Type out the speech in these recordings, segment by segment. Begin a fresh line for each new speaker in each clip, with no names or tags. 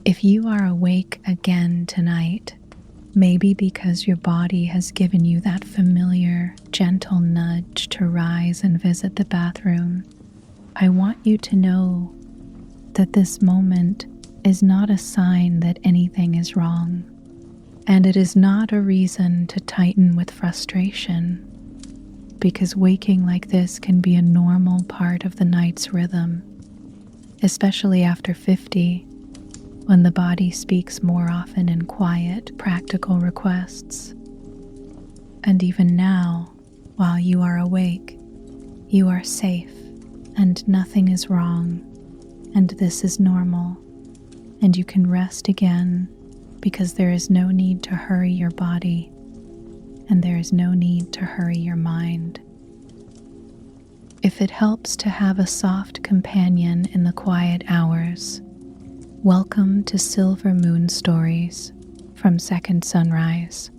If you are awake again tonight, maybe because your body has given you that familiar, gentle nudge to rise and visit the bathroom, I want you to know that this moment is not a sign that anything is wrong, and it is not a reason to tighten with frustration, because waking like this can be a normal part of the night's rhythm, especially after 50, when the body speaks more often in quiet, practical requests. And even now, while you are awake, you are safe and nothing is wrong, and this is normal, and you can rest again because there is no need to hurry your body, and there is no need to hurry your mind. If it helps to have a soft companion in the quiet hours, welcome to Silver Moon Stories from Second Sunrise,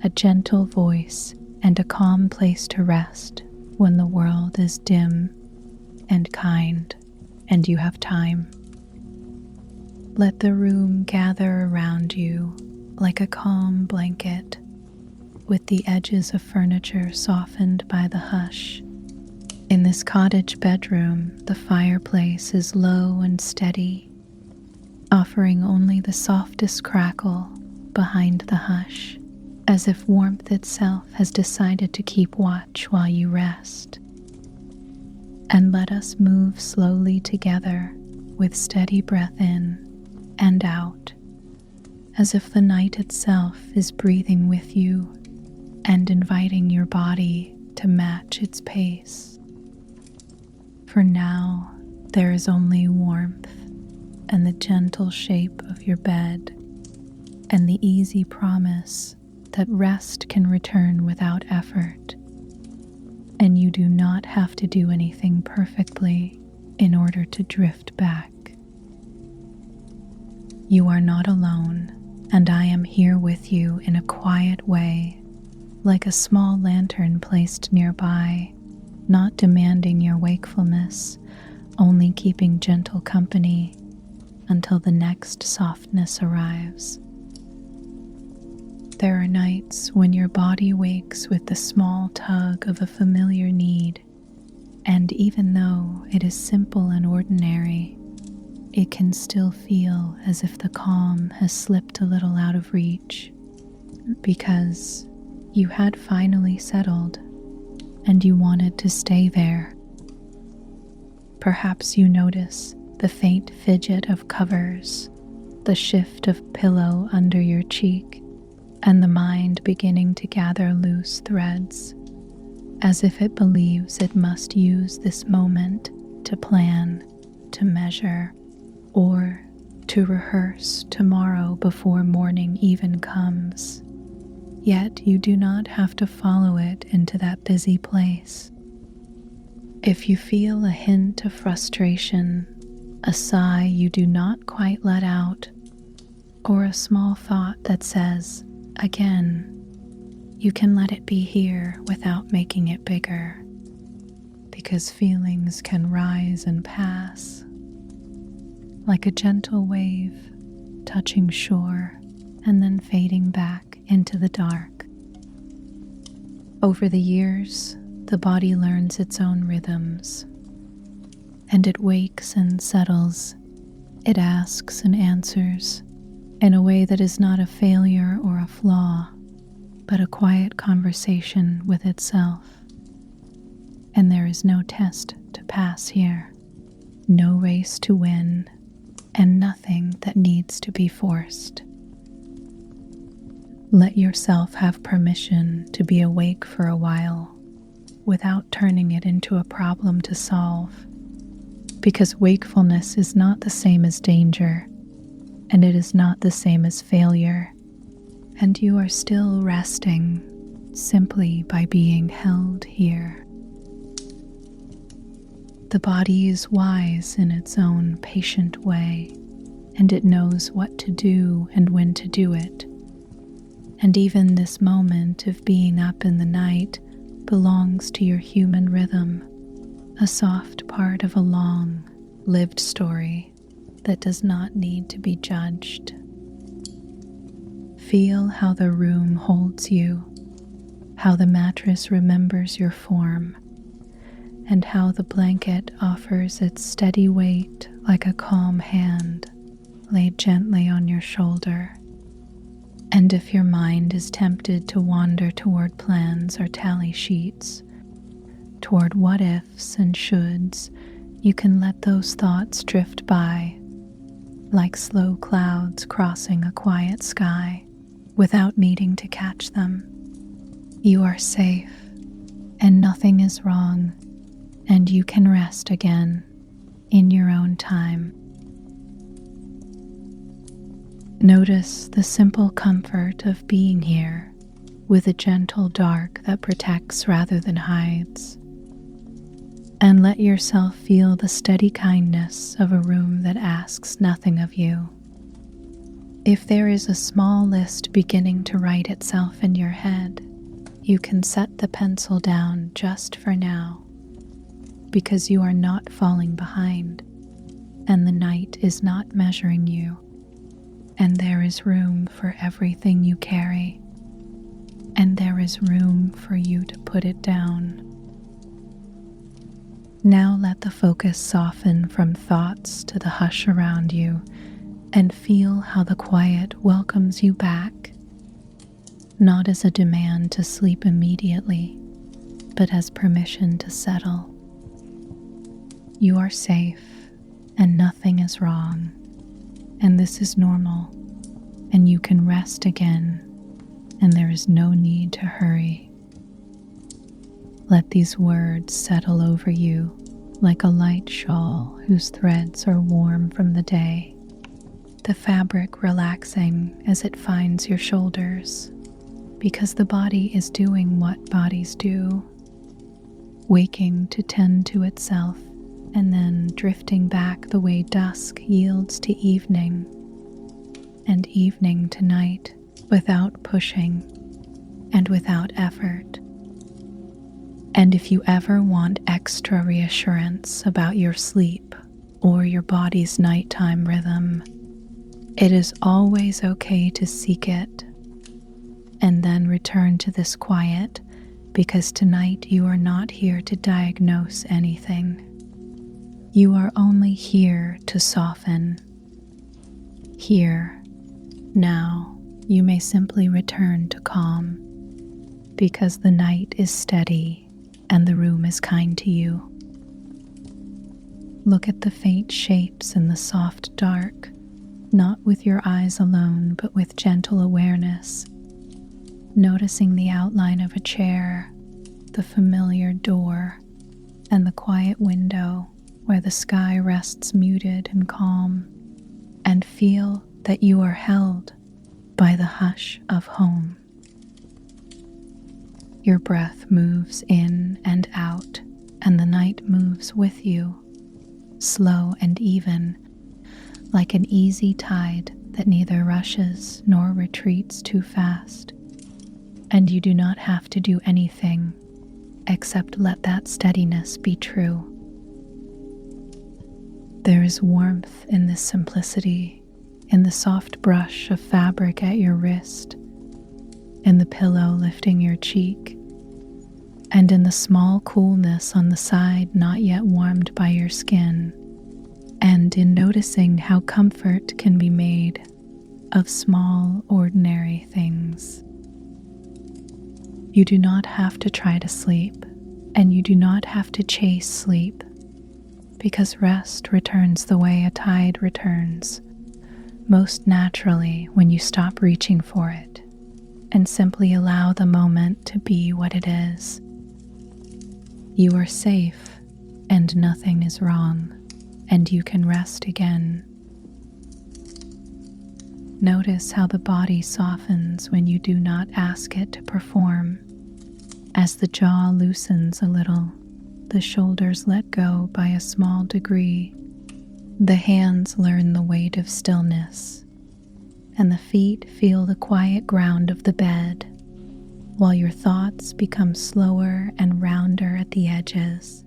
a gentle voice and a calm place to rest when the world is dim and kind and you have time. Let the room gather around you like a calm blanket, with the edges of furniture softened by the hush. In this cottage bedroom, the fireplace is low and steady, offering only the softest crackle behind the hush, as if warmth itself has decided to keep watch while you rest. And let us move slowly together with steady breath in and out, as if the night itself is breathing with you and inviting your body to match its pace. For now, there is only warmth and the gentle shape of your bed, and the easy promise that rest can return without effort, and you do not have to do anything perfectly in order to drift back. You are not alone, and I am here with you in a quiet way, like a small lantern placed nearby, not demanding your wakefulness, only keeping gentle company until the next softness arrives. There are nights when your body wakes with the small tug of a familiar need, and even though it is simple and ordinary, it can still feel as if the calm has slipped a little out of reach, because you had finally settled and you wanted to stay there. Perhaps you notice the faint fidget of covers, the shift of pillow under your cheek, and the mind beginning to gather loose threads, as if it believes it must use this moment to plan, to measure, or to rehearse tomorrow before morning even comes. Yet you do not have to follow it into that busy place. If you feel a hint of frustration, a sigh you do not quite let out, or a small thought that says, again, you can let it be here without making it bigger, because feelings can rise and pass, like a gentle wave touching shore and then fading back into the dark. Over the years, the body learns its own rhythms, and it wakes and settles. It asks and answers in a way that is not a failure or a flaw, but a quiet conversation with itself. And there is no test to pass here, no race to win, and nothing that needs to be forced. Let yourself have permission to be awake for a while without turning it into a problem to solve, because wakefulness is not the same as danger, and it is not the same as failure, and you are still resting simply by being held here. The body is wise in its own patient way, and it knows what to do and when to do it. And even this moment of being up in the night belongs to your human rhythm, a soft part of a long, lived story that does not need to be judged. Feel how the room holds you, how the mattress remembers your form, and how the blanket offers its steady weight like a calm hand laid gently on your shoulder. And if your mind is tempted to wander toward plans or tally sheets, toward what ifs and shoulds, you can let those thoughts drift by, like slow clouds crossing a quiet sky, without needing to catch them. You are safe, and nothing is wrong, and you can rest again in your own time. Notice the simple comfort of being here with a gentle dark that protects rather than hides. And let yourself feel the steady kindness of a room that asks nothing of you. If there is a small list beginning to write itself in your head, you can set the pencil down just for now, because you are not falling behind, and the night is not measuring you. And there is room for everything you carry, and there is room for you to put it down. Now let the focus soften from thoughts to the hush around you, and feel how the quiet welcomes you back, not as a demand to sleep immediately, but as permission to settle. You are safe, and nothing is wrong. And this is normal, and you can rest again, and there is no need to hurry. Let these words settle over you like a light shawl whose threads are warm from the day, the fabric relaxing as it finds your shoulders, because the body is doing what bodies do, waking to tend to itself, and then drifting back the way dusk yields to evening, and evening to night without pushing and without effort. And if you ever want extra reassurance about your sleep or your body's nighttime rhythm, it is always okay to seek it, and then return to this quiet, because tonight you are not here to diagnose anything. You are only here to soften. Here, now, you may simply return to calm, because the night is steady and the room is kind to you. Look at the faint shapes in the soft dark, not with your eyes alone, but with gentle awareness, noticing the outline of a chair, the familiar door, and the quiet window where the sky rests muted and calm, and feel that you are held by the hush of home. Your breath moves in and out, and the night moves with you, slow and even, like an easy tide that neither rushes nor retreats too fast. And you do not have to do anything except let that steadiness be true. There is warmth in this simplicity, in the soft brush of fabric at your wrist, in the pillow lifting your cheek, and in the small coolness on the side not yet warmed by your skin, and in noticing how comfort can be made of small, ordinary things. You do not have to try to sleep, and you do not have to chase sleep, because rest returns the way a tide returns, most naturally when you stop reaching for it and simply allow the moment to be what it is. You are safe, and nothing is wrong, and you can rest again. Notice how the body softens when you do not ask it to perform. As the jaw loosens a little, the shoulders let go by a small degree, the hands learn the weight of stillness, and the feet feel the quiet ground of the bed, while your thoughts become slower and rounder at the edges,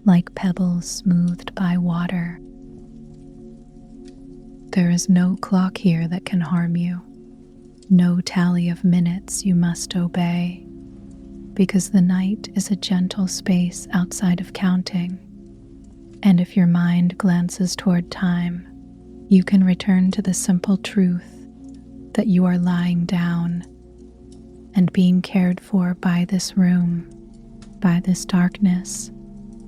like pebbles smoothed by water. There is no clock here that can harm you, no tally of minutes you must obey, because the night is a gentle space outside of counting. And if your mind glances toward time, you can return to the simple truth that you are lying down and being cared for by this room, by this darkness,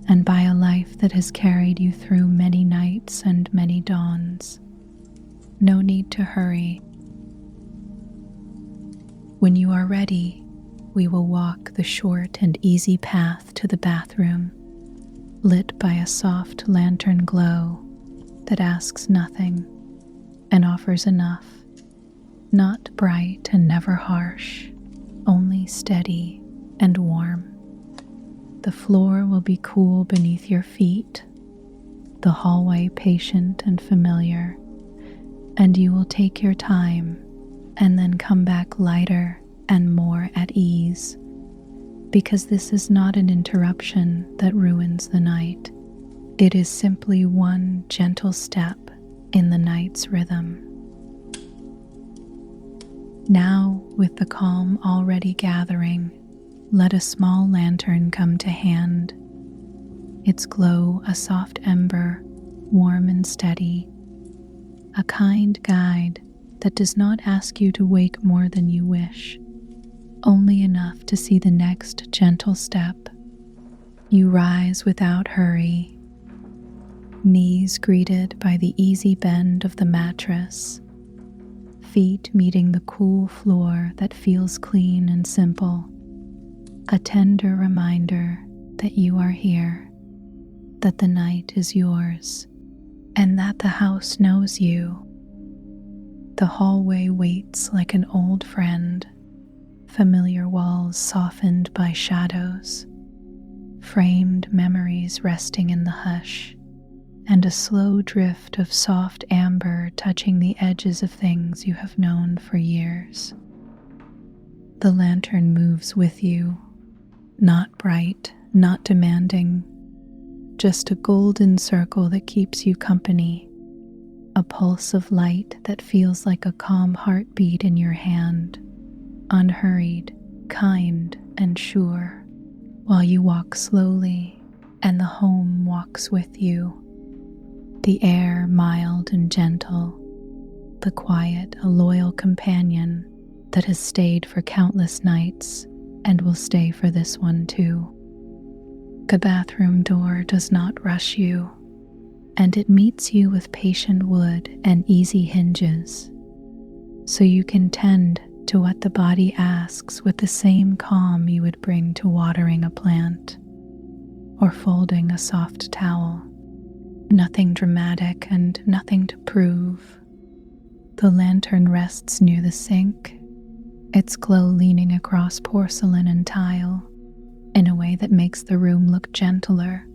and by a life that has carried you through many nights and many dawns. No need to hurry. When you are ready, we will walk the short and easy path to the bathroom, lit by a soft lantern glow that asks nothing and offers enough, not bright and never harsh, only steady and warm. The floor will be cool beneath your feet, the hallway patient and familiar, and you will take your time and then come back lighter and more at ease, because this is not an interruption that ruins the night. It is simply one gentle step in the night's rhythm. Now, with the calm already gathering, let a small lantern come to hand, its glow a soft ember, warm and steady, a kind guide that does not ask you to wake more than you wish, only enough to see the next gentle step. You rise without hurry, knees greeted by the easy bend of the mattress, feet meeting the cool floor that feels clean and simple, a tender reminder that you are here, that the night is yours, and that the house knows you. The hallway waits like an old friend, familiar walls softened by shadows, framed memories resting in the hush, and a slow drift of soft amber touching the edges of things you have known for years. The lantern moves with you, not bright, not demanding, just a golden circle that keeps you company, a pulse of light that feels like a calm heartbeat in your hand, unhurried, kind, and sure, while you walk slowly and the home walks with you. The air mild and gentle, the quiet a loyal companion that has stayed for countless nights and will stay for this one too. The bathroom door does not rush you, and it meets you with patient wood and easy hinges, so you can tend to what the body asks with the same calm you would bring to watering a plant or folding a soft towel. Nothing dramatic and nothing to prove. The lantern rests near the sink, its glow leaning across porcelain and tile in a way that makes the room look gentler,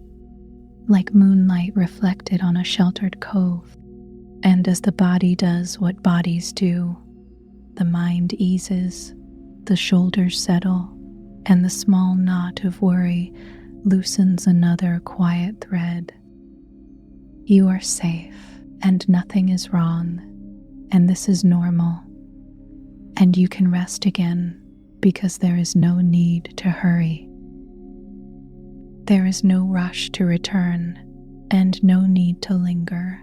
like moonlight reflected on a sheltered cove. And as the body does what bodies do, the mind eases, the shoulders settle, and the small knot of worry loosens another quiet thread. You are safe, and nothing is wrong, and this is normal, and you can rest again because there is no need to hurry. There is no rush to return, and no need to linger.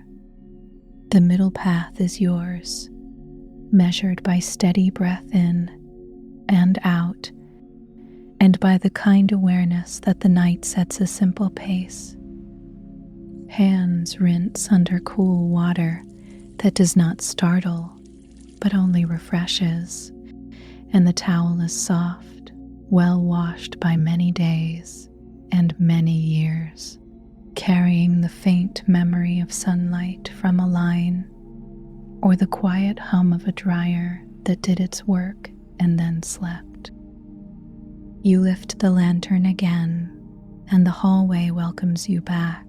The middle path is yours, measured by steady breath in and out, and by the kind awareness that the night sets a simple pace. Hands rinse under cool water that does not startle, but only refreshes, and the towel is soft, well washed by many days and many years, carrying the faint memory of sunlight from a line, or the quiet hum of a dryer that did its work and then slept. You lift the lantern again, and the hallway welcomes you back,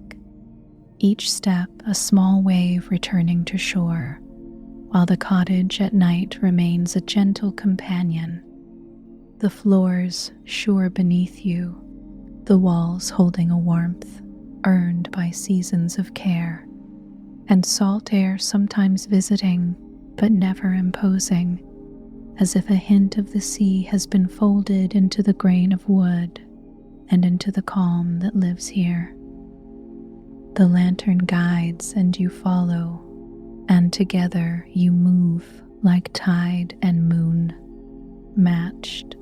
each step a small wave returning to shore, while the cottage at night remains a gentle companion, the floors sure beneath you, the walls holding a warmth earned by seasons of care, and salt air sometimes visiting but never imposing, as if a hint of the sea has been folded into the grain of wood and into the calm that lives here. The lantern guides and you follow, and together you move like tide and moon, matched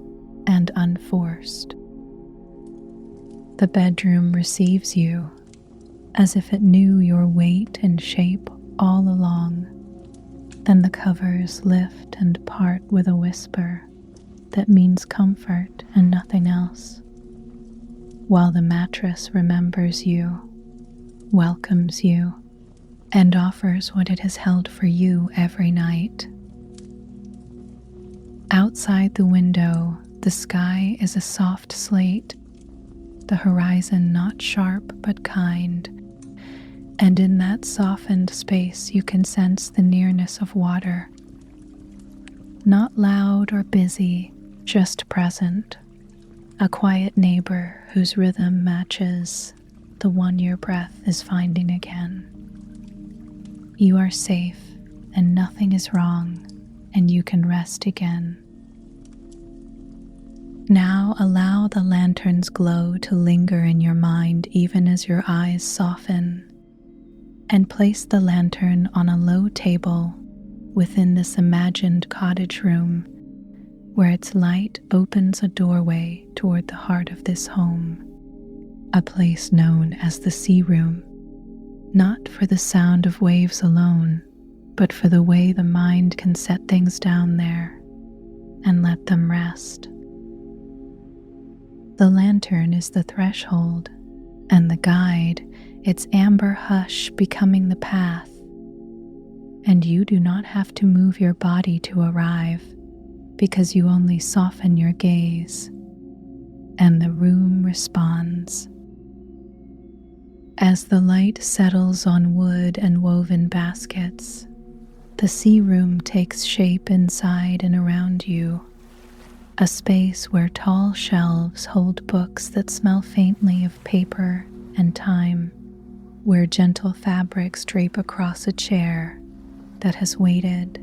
and unforced. The bedroom receives you as if it knew your weight and shape all along, and the covers lift and part with a whisper that means comfort and nothing else, while the mattress remembers you, welcomes you, and offers what it has held for you every night. Outside the window, the sky is a soft slate, the horizon not sharp but kind, and in that softened space you can sense the nearness of water. Not loud or busy, just present, a quiet neighbor whose rhythm matches the one your breath is finding again. You are safe and nothing is wrong, and you can rest again. Now allow the lantern's glow to linger in your mind even as your eyes soften, and place the lantern on a low table within this imagined cottage room where its light opens a doorway toward the heart of this home, a place known as the sea room, not for the sound of waves alone, but for the way the mind can set things down there and let them rest. The lantern is the threshold, and the guide, its amber hush becoming the path, and you do not have to move your body to arrive, because you only soften your gaze, and the room responds. As the light settles on wood and woven baskets, the sea room takes shape inside and around you, a space where tall shelves hold books that smell faintly of paper and time, where gentle fabrics drape across a chair that has waited,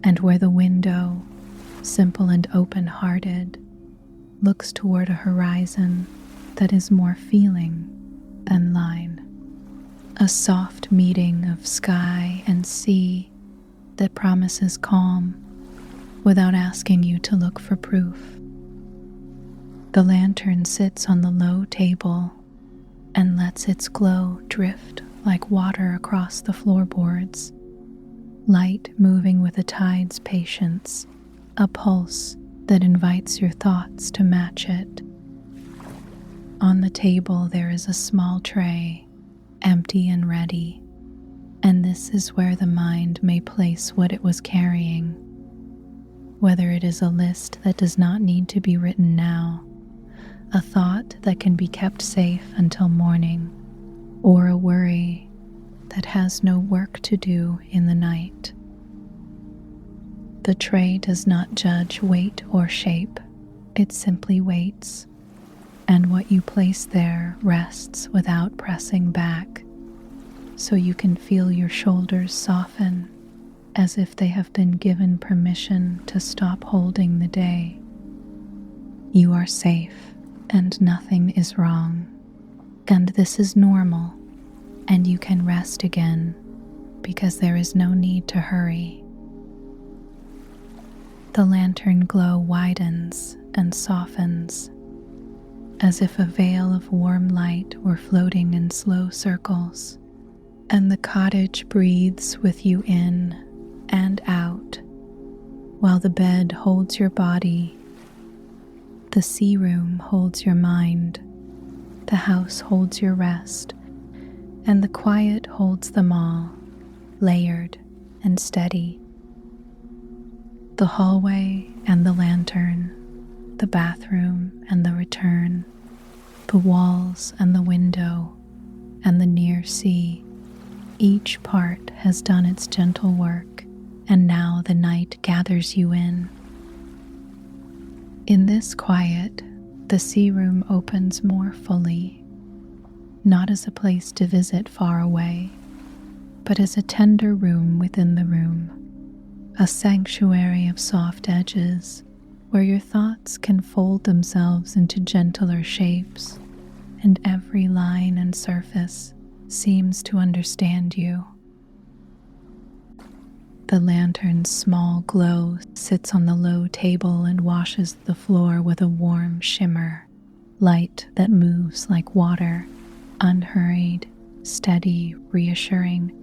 and where the window, simple and open-hearted, looks toward a horizon that is more feeling than line, a soft meeting of sky and sea that promises calm without asking you to look for proof. The lantern sits on the low table and lets its glow drift like water across the floorboards, light moving with the tide's patience, a pulse that invites your thoughts to match it. On the table there is a small tray, empty and ready, and this is where the mind may place what it was carrying, whether it is a list that does not need to be written now, a thought that can be kept safe until morning, or a worry that has no work to do in the night. The tray does not judge weight or shape, it simply waits, and what you place there rests without pressing back, so you can feel your shoulders soften as if they have been given permission to stop holding the day. You are safe and nothing is wrong, and this is normal, and you can rest again because there is no need to hurry. The lantern glow widens and softens, as if a veil of warm light were floating in slow circles, and the cottage breathes with you in and out, while the bed holds your body, the sea room holds your mind, the house holds your rest, and the quiet holds them all, layered and steady. The hallway and the lantern, the bathroom and the return, the walls and the window, and the near sea, each part has done its gentle work, and now the night gathers you in. In this quiet, the sea room opens more fully, not as a place to visit far away, but as a tender room within the room, a sanctuary of soft edges where your thoughts can fold themselves into gentler shapes, and every line and surface seems to understand you. The lantern's small glow sits on the low table and washes the floor with a warm shimmer, light that moves like water, unhurried, steady, reassuring,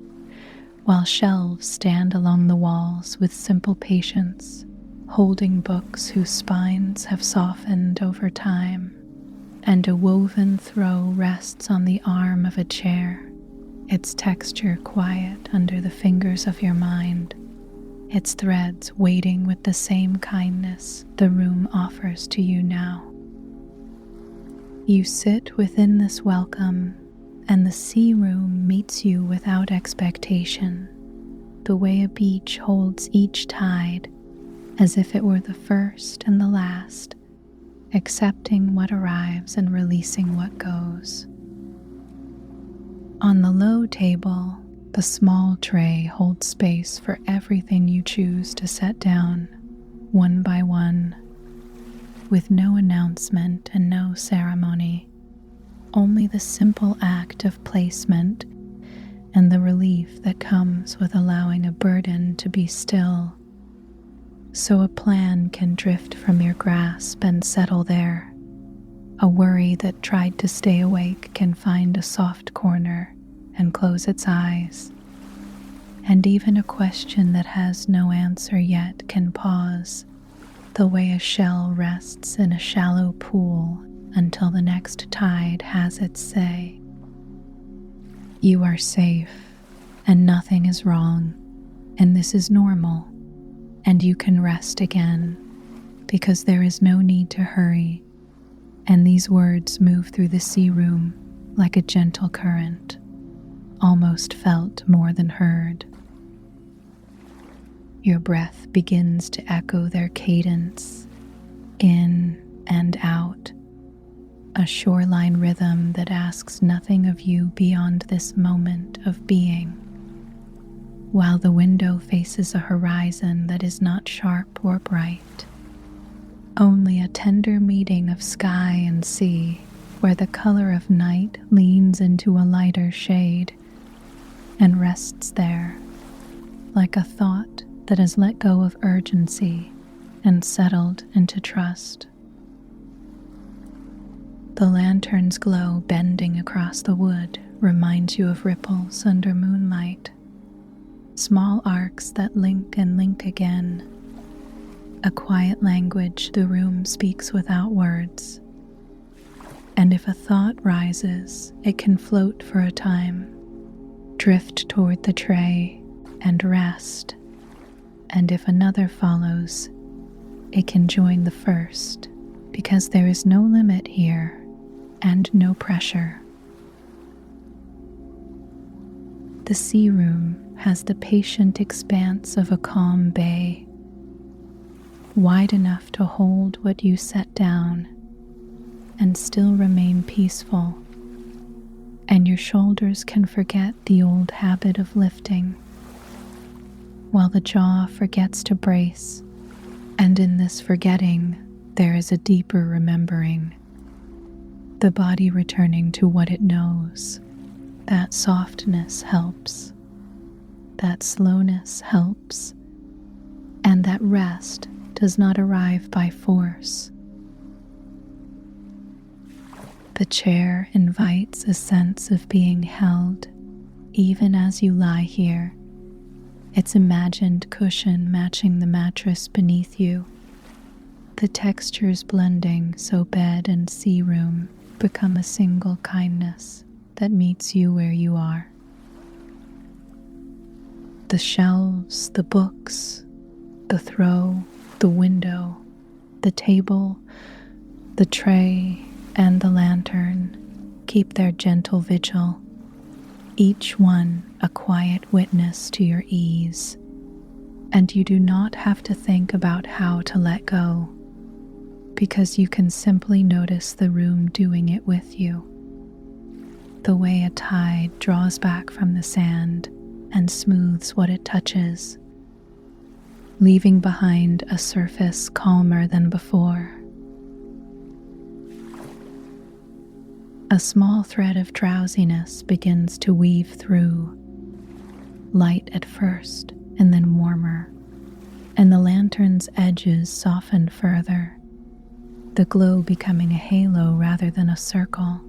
while shelves stand along the walls with simple patience, holding books whose spines have softened over time, and a woven throw rests on the arm of a chair, its texture quiet under the fingers of your mind, its threads waiting with the same kindness the room offers to you now. You sit within this welcome, and the sea room meets you without expectation, the way a beach holds each tide, as if it were the first and the last, accepting what arrives and releasing what goes. On the low table, the small tray holds space for everything you choose to set down, one by one, with no announcement and no ceremony, only the simple act of placement and the relief that comes with allowing a burden to be still, so a plan can drift from your grasp and settle there. A worry that tried to stay awake can find a soft corner and close its eyes, and even a question that has no answer yet can pause, the way a shell rests in a shallow pool until the next tide has its say. You are safe, and nothing is wrong, and this is normal, and you can rest again, because there is no need to hurry, and these words move through the sea room like a gentle current, almost felt more than heard. Your breath begins to echo their cadence, in and out, a shoreline rhythm that asks nothing of you beyond this moment of being, while the window faces a horizon that is not sharp or bright, only a tender meeting of sky and sea, where the color of night leans into a lighter shade and rests there, like a thought that has let go of urgency and settled into trust. The lantern's glow bending across the wood reminds you of ripples under moonlight, small arcs that link and link again, a quiet language the room speaks without words. And if a thought rises, it can float for a time, drift toward the tray, and rest. And if another follows, it can join the first, because there is no limit here and no pressure. The sea room has the patient expanse of a calm bay, wide enough to hold what you set down and still remain peaceful, and your shoulders can forget the old habit of lifting, while the jaw forgets to brace, and in this forgetting there is a deeper remembering, the body returning to what it knows. That softness helps, that slowness helps, and that rest does not arrive by force. The chair invites a sense of being held, even as you lie here, its imagined cushion matching the mattress beneath you, the textures blending so bed and sea room become a single kindness that meets you where you are. The shelves, the books, the throw, the window, the table, the tray, and the lantern keep their gentle vigil, each one a quiet witness to your ease, and you do not have to think about how to let go, because you can simply notice the room doing it with you, the way a tide draws back from the sand and smooths what it touches, leaving behind a surface calmer than before. A small thread of drowsiness begins to weave through, light at first and then warmer, and the lantern's edges soften further, the glow becoming a halo rather than a circle,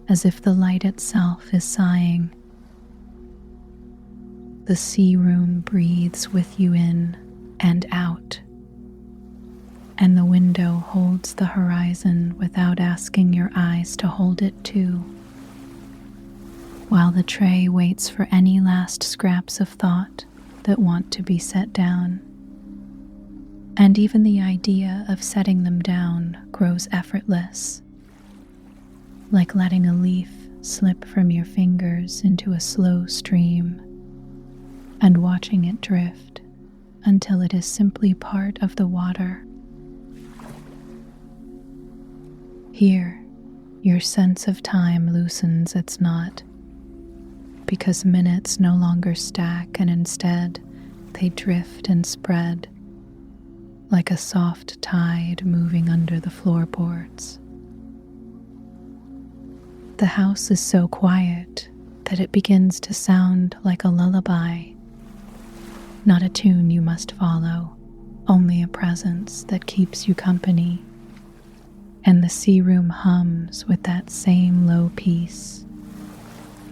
as if the light itself is sighing. The sea room breathes with you in and out, and the window holds the horizon without asking your eyes to hold it too, while the tray waits for any last scraps of thought that want to be set down. And even the idea of setting them down grows effortless, like letting a leaf slip from your fingers into a slow stream and watching it drift until it is simply part of the water. Here, your sense of time loosens its knot, because minutes no longer stack and instead they drift and spread like a soft tide moving under the floorboards. The house is so quiet that it begins to sound like a lullaby, not a tune you must follow, only a presence that keeps you company. And the sea room hums with that same low peace,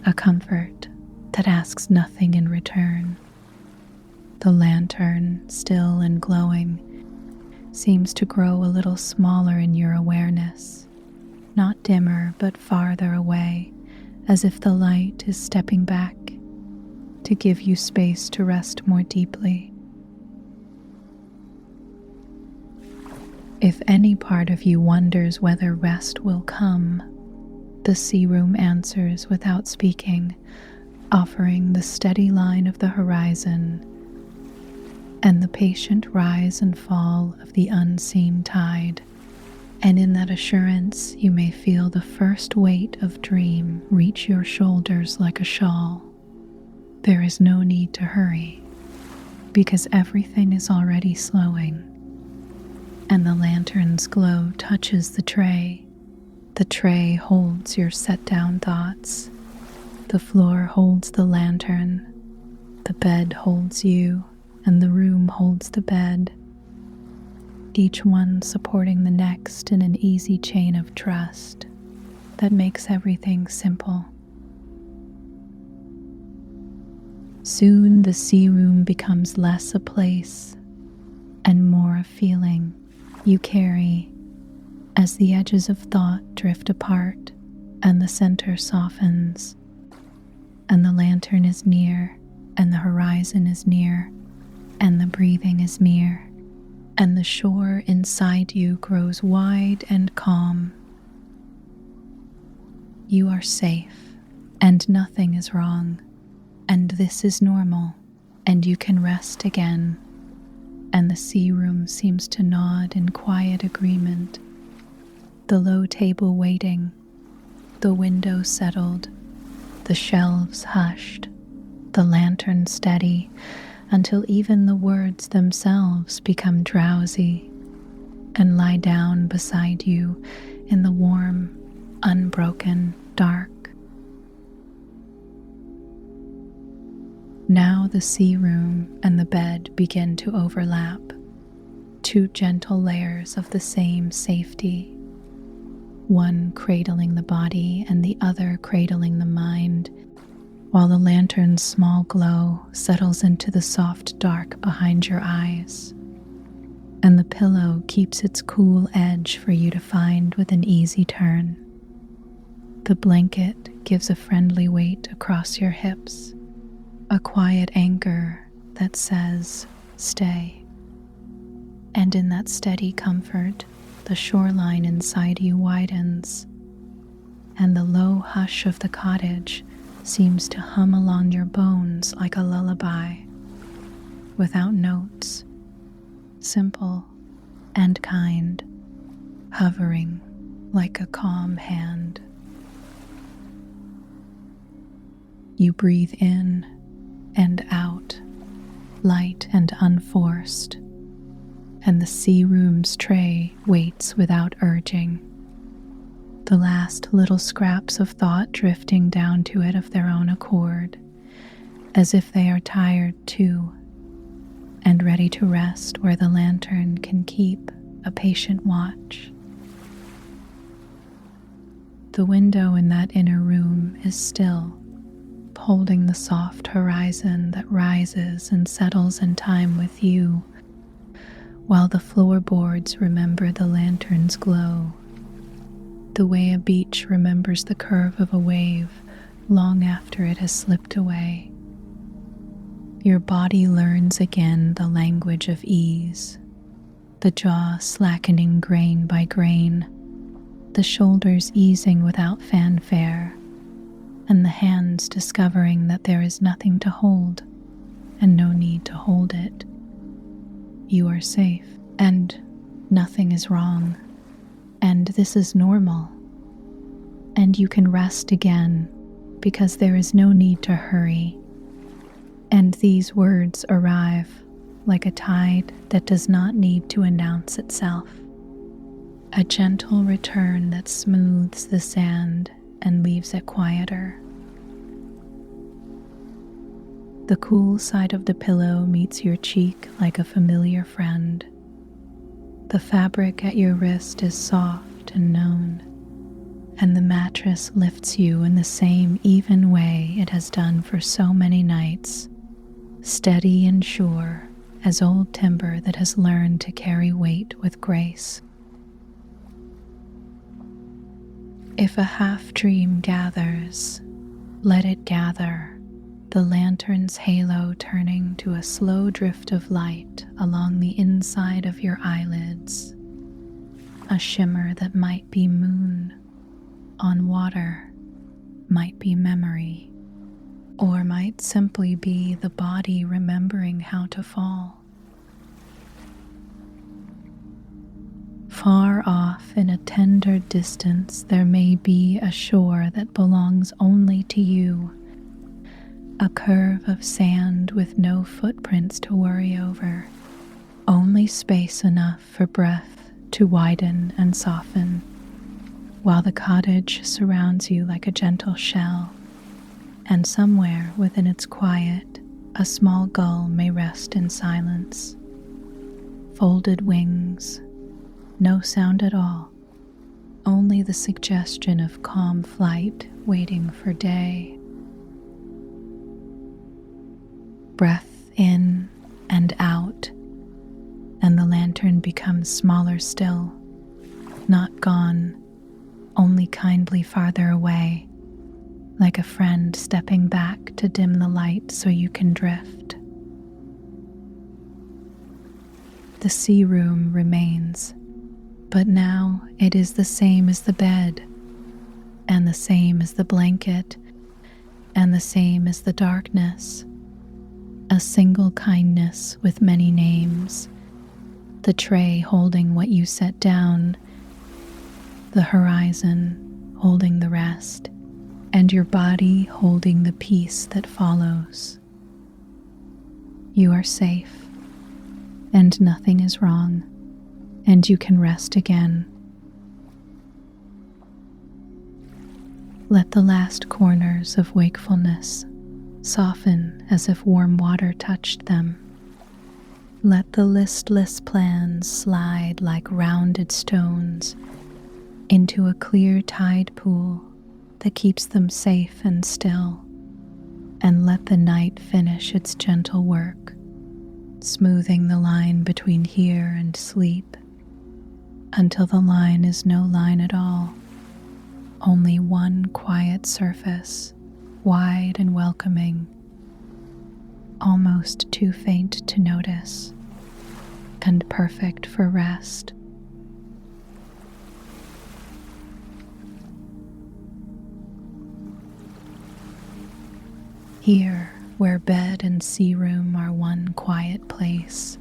a comfort that asks nothing in return. The lantern, still and glowing, seems to grow a little smaller in your awareness, not dimmer but farther away, as if the light is stepping back to give you space to rest more deeply. If any part of you wonders whether rest will come, the sea room answers without speaking, offering the steady line of the horizon and the patient rise and fall of the unseen tide. And in that assurance, you may feel the first weight of dream reach your shoulders like a shawl. There is no need to hurry, because everything is already slowing. And the lantern's glow touches the tray. The tray holds your set-down thoughts. The floor holds the lantern. The bed holds you, and the room holds the bed, each one supporting the next in an easy chain of trust that makes everything simple. Soon the sea room becomes less a place and more a feeling you carry as the edges of thought drift apart and the center softens, and the lantern is near, and the horizon is near, and the breathing is near, and the shore inside you grows wide and calm. You are safe, and nothing is wrong, and this is normal, and you can rest again. And the sea room seems to nod in quiet agreement, the low table waiting, the window settled, the shelves hushed, the lantern steady, until even the words themselves become drowsy and lie down beside you in the warm, unbroken dark. Now the sea room and the bed begin to overlap, two gentle layers of the same safety, one cradling the body and the other cradling the mind, while the lantern's small glow settles into the soft dark behind your eyes, and the pillow keeps its cool edge for you to find with an easy turn. The blanket gives a friendly weight across your hips, a quiet anchor that says, "Stay." And in that steady comfort, the shoreline inside you widens, and the low hush of the cottage seems to hum along your bones like a lullaby, without notes, simple and kind, hovering like a calm hand. You breathe in and out, light and unforced, and the sea room's tray waits without urging, the last little scraps of thought drifting down to it of their own accord, as if they are tired too, and ready to rest where the lantern can keep a patient watch. The window in that inner room is still, holding the soft horizon that rises and settles in time with you, while the floorboards remember the lantern's glow, the way a beach remembers the curve of a wave long after it has slipped away. Your body learns again the language of ease, the jaw slackening grain by grain, the shoulders easing without fanfare, and the hands discovering that there is nothing to hold and no need to hold it. You are safe, and nothing is wrong, and this is normal, and you can rest again because there is no need to hurry. And these words arrive like a tide that does not need to announce itself, a gentle return that smooths the sand and leaves it quieter. The cool side of the pillow meets your cheek like a familiar friend. The fabric at your wrist is soft and known, and the mattress lifts you in the same even way it has done for so many nights, steady and sure as old timber that has learned to carry weight with grace. If a half-dream gathers, let it gather, the lantern's halo turning to a slow drift of light along the inside of your eyelids, a shimmer that might be moon on water, might be memory, or might simply be the body remembering how to fall. Far off in a tender distance there may be a shore that belongs only to you, a curve of sand with no footprints to worry over, only space enough for breath to widen and soften, while the cottage surrounds you like a gentle shell, and somewhere within its quiet, a small gull may rest in silence. Folded wings, no sound at all, only the suggestion of calm flight waiting for day. Breath in and out, and the lantern becomes smaller still, not gone, only kindly farther away, like a friend stepping back to dim the light so you can drift. The sea room remains, but now it is the same as the bed, and the same as the blanket, and the same as the darkness, a single kindness with many names, the tray holding what you set down, the horizon holding the rest, and your body holding the peace that follows. You are safe, and nothing is wrong, and you can rest again. Let the last corners of wakefulness soften as if warm water touched them. Let the listless plans slide like rounded stones into a clear tide pool that keeps them safe and still, and let the night finish its gentle work, smoothing the line between here and sleep, until the line is no line at all, only one quiet surface, wide and welcoming, almost too faint to notice, and perfect for rest. Here, where bed and sea room are one quiet place,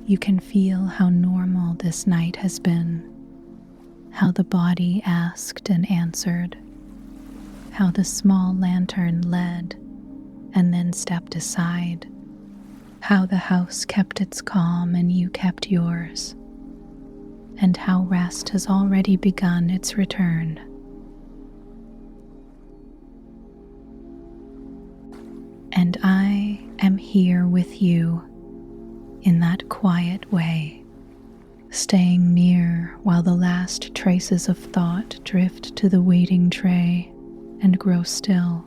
you can feel how normal this night has been, how the body asked and answered, how the small lantern led, and then stepped aside, how the house kept its calm and you kept yours, and how rest has already begun its return. And I am here with you in that quiet way, staying near while the last traces of thought drift to the waiting tray and grow still,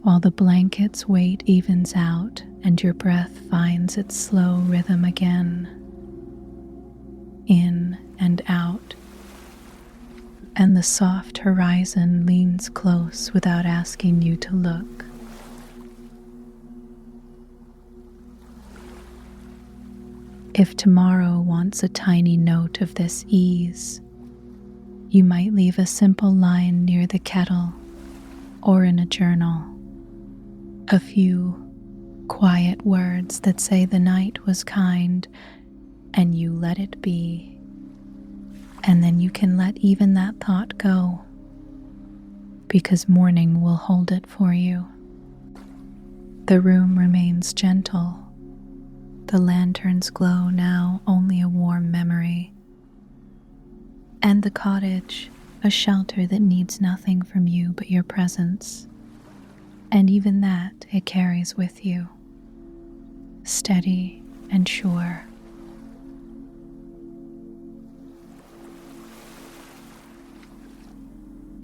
while the blanket's weight evens out and your breath finds its slow rhythm again, in and out, and the soft horizon leans close without asking you to look. If tomorrow wants a tiny note of this ease, you might leave a simple line near the kettle or in a journal. A few quiet words that say the night was kind and you let it be. And then you can let even that thought go, because morning will hold it for you. The room remains gentle. The lantern's glow now only a warm memory, and the cottage a shelter that needs nothing from you but your presence, and even that it carries with you, steady and sure.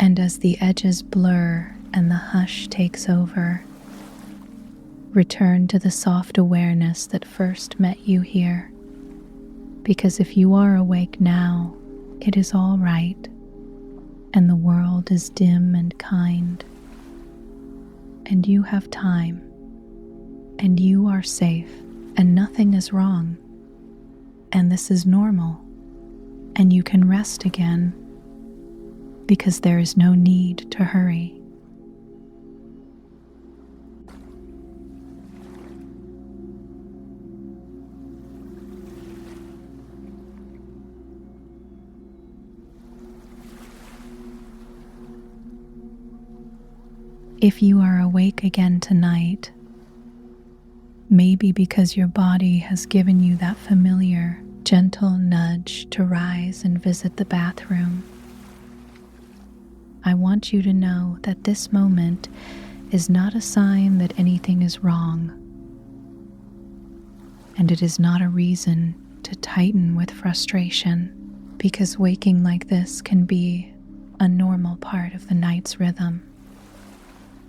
And as the edges blur and the hush takes over, return to the soft awareness that first met you here, because if you are awake now, it is all right, and the world is dim and kind, and you have time, and you are safe, and nothing is wrong, and this is normal, and you can rest again, because there is no need to hurry. If you are awake again tonight, maybe because your body has given you that familiar, gentle nudge to rise and visit the bathroom, I want you to know that this moment is not a sign that anything is wrong, and it is not a reason to tighten with frustration, because waking like this can be a normal part of the night's rhythm.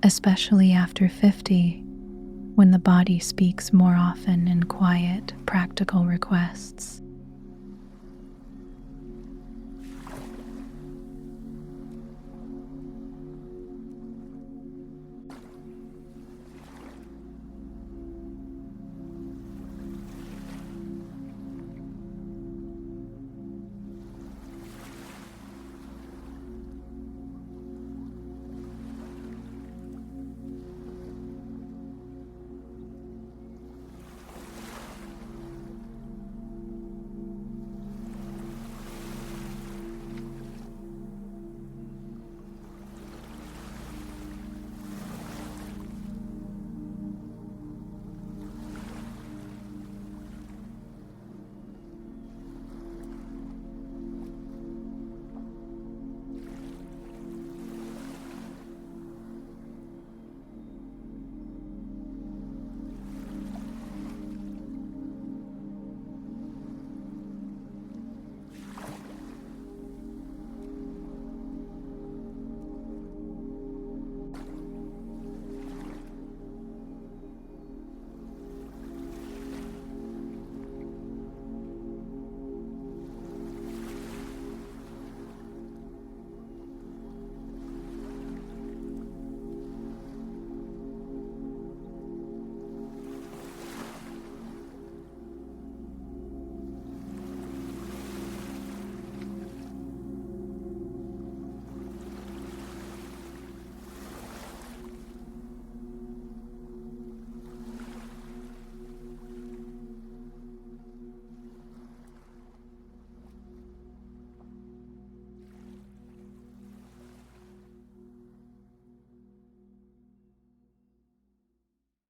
Especially after 50, when the body speaks more often in quiet, practical requests.